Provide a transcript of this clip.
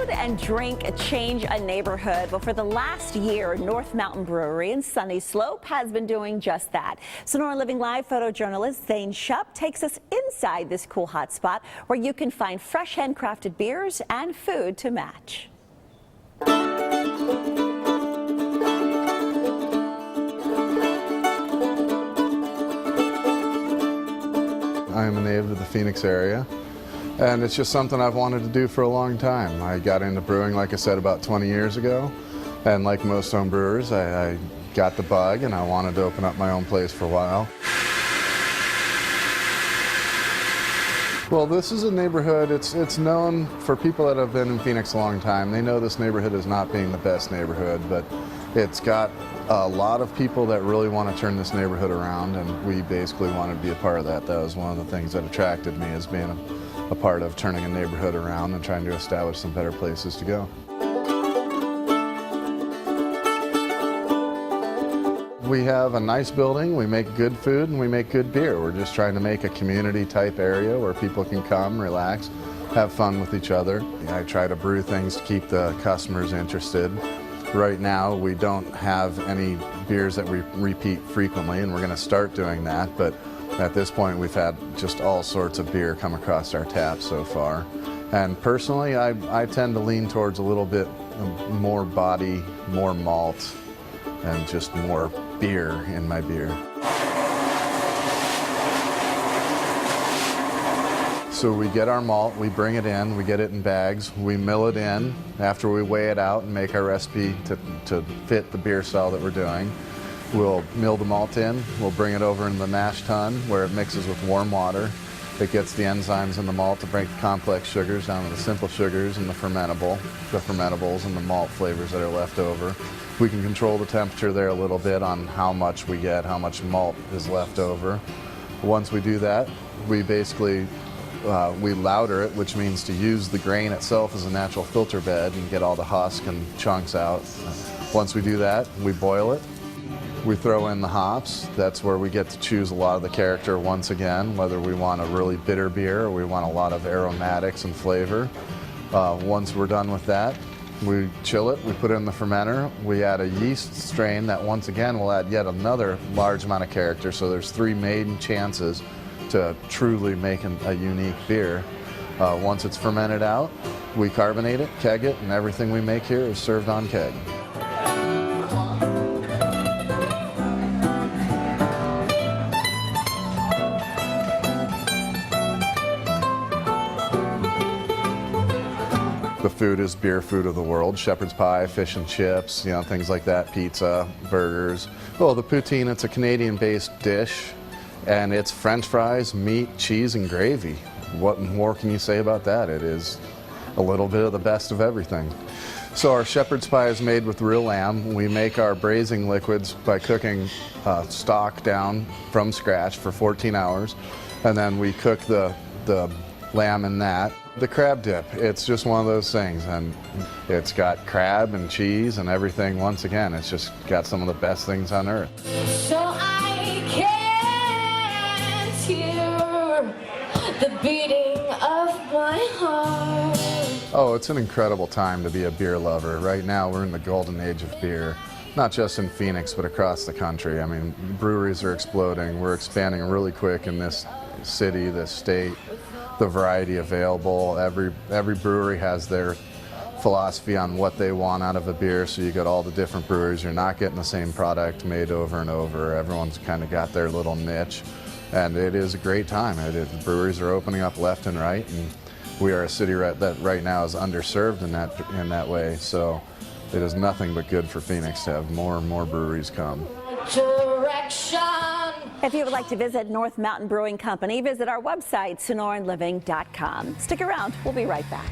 food and drink change a neighborhood? Well, for the last year, North Mountain Brewery in Sunnyslope has been doing just that. Sonora Living Live photojournalist Thane Shupp takes us inside this cool hot spot where you can find fresh handcrafted beers and food to match. I am a native of the Phoenix area, and it's just something I've wanted to do for a long time. I got into brewing, like I said, about 20 years ago, and like most home brewers, I got the bug and I wanted to open up my own place for a while. Well, this is a neighborhood, it's known for people that have been in Phoenix a long time. They know this neighborhood is not being the best neighborhood, but it's got a lot of people that really want to turn this neighborhood around, and we basically wanted to be a part of that. That was one of the things that attracted me, as being a part of turning a neighborhood around and trying to establish some better places to go. We have a nice building, we make good food, and we make good beer. We're just trying to make a community type area where people can come, relax, have fun with each other. I try to brew things to keep the customers interested. Right now we don't have any beers that we repeat frequently, and we're going to start doing that, but at this point we've had just all sorts of beer come across our taps so far. And personally I tend to lean towards a little bit more body, more malt, and just more beer in my beer. So we get our malt, we bring it in, we get it in bags, we mill it in after we weigh it out and make our recipe to fit the beer style that we're doing. We'll mill the malt in, we'll bring it over in the mash tun where it mixes with warm water. It gets the enzymes in the malt to break the complex sugars down to the simple sugars and the fermentables and the malt flavors that are left over. We can control the temperature there a little bit on how much we get, how much malt is left over. Once we do that, we basically we lauter it, which means to use the grain itself as a natural filter bed and get all the husk and chunks out. Once we do that, we boil it. We throw in the hops. That's where we get to choose a lot of the character once again, whether we want a really bitter beer or we want a lot of aromatics and flavor. Once we're done with that, we chill it, we put it in the fermenter, we add a yeast strain that once again will add yet another large amount of character, so there's 3 maiden chances to truly make a unique beer. Once it's fermented out, we carbonate it, keg it, and everything we make here is served on keg. The food is beer food of the world. Shepherd's pie, fish and chips, things like that, pizza, burgers. Well, the poutine, it's a Canadian-based dish, and it's French fries, meat, cheese, and gravy. What more can you say about that? It is a little bit of the best of everything. So our shepherd's pie is made with real lamb. We make our braising liquids by cooking stock down from scratch for 14 hours, and then we cook the lamb in that. The crab dip, it's just one of those things, and it's got crab and cheese and everything. Once again, it's just got some of the best things on earth. So I can't hear the beating of my heart. Oh, it's an incredible time to be a beer lover. Right now we're in the golden age of beer, not just in Phoenix but across the country. I mean, breweries are exploding. We're expanding really quick in this city, this state. The variety available. Every brewery has their philosophy on what they want out of a beer, so you got all the different breweries. You're not getting the same product made over and over. Everyone's kind of got their little niche, and it is a great time. The breweries are opening up left and right, and we are a city that right now is underserved in that way, so it is nothing but good for Phoenix to have more and more breweries come. Direction. If you would like to visit North Mountain Brewing Company, visit our website, sonoranliving.com. Stick around, we'll be right back.